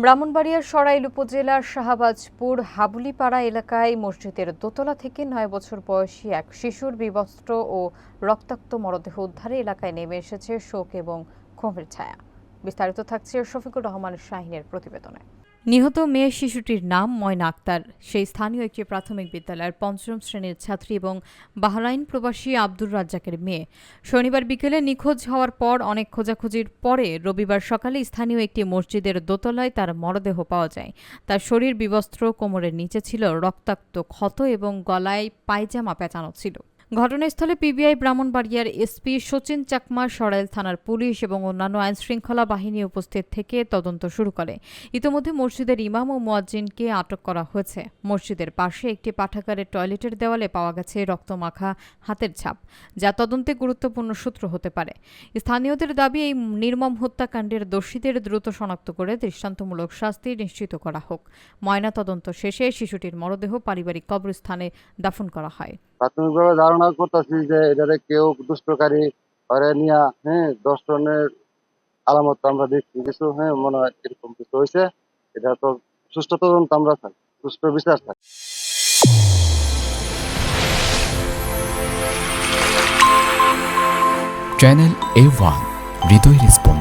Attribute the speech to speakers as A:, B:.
A: ব্রাহ্মণবাড়িয়ার সরাইল উপজেলার শাহবাজপুর হাবুলিপাড়া এলাকায় মসজিদের দোতলা থেকে ৯ বছর বয়সী এক শিশুর বিবস্ত্র ও রক্তাক্ত মরদেহ উদ্ধারে এলাকায় নেমে এসেছে শোক এবং ক্ষোভের ছায়া। বিস্তারিত থাকছে শফিকুর রহমান শাহিনের প্রতিবেদনে। নিহত মেয়ে শিশুটির নাম ময়না আক্তার। সেই স্থানীয় একটি প্রাথমিক বিদ্যালয়ের ৫ম শ্রেণীর ছাত্রী এবং বাহরাইন প্রবাসী আব্দুর রাজ্জাকের মেয়ে। শনিবার বিকেলে নিখোঁজ হওয়ার পর অনেক খোঁজাখুঁজির পরে রবিবার সকালে স্থানীয় একটি মসজিদের দোতলায় তার মরদেহ পাওয়া যায়। তার শরীর বিবস্ত্র, কোমরের নিচে ছিল রক্তাক্ত ক্ষত এবং গলায় পায়জামা পেঁচানো ছিল। ঘটনাস্থলে পিবিআই ব্রাহ্মণবাড়িয়ার এসপি সচিন চাকমা, সরাইল থানার পুলিশ এবং অন্যান্য আইনশৃঙ্খলা বাহিনী উপস্থিত থেকে তদন্ত শুরু করে। ইতিমধ্যে মসজিদের ইমাম ও মুয়াজ্জিনকে আটক করা হয়েছে। মসজিদের পাশে একটি পাঠাগারের টয়লেটের দেওয়ালে পাওয়া গেছে রক্তমাখা হাতের ছাপ, যা তদন্তে গুরুত্বপূর্ণ সূত্র হতে পারে। স্থানীয়দের দাবি, এই নির্মম হত্যাকাণ্ডের দোষীদের দ্রুত শনাক্ত করে দৃষ্টান্তমূলক শাস্তি নিশ্চিত করা হোক। ময়নাতদন্ত শেষে শিশুটির মরদেহ পারিবারিক কবরস্থানে দাফন করা হয়।
B: প্রাথমিকভাবে ধারণা করতেছি যে এটারে কেউ দুষ্টকারী নিয়ে দর্শনের আলামত আমরা দেখছি কিছু, মনে হয় এরকম কিছু হয়েছে। এটা তো সুষ্ঠু তদন্ত আমরা চাই, সুষ্ঠু বিচার চাই।
C: চ্যানেল A1 হৃদয়ের স্পন্দন।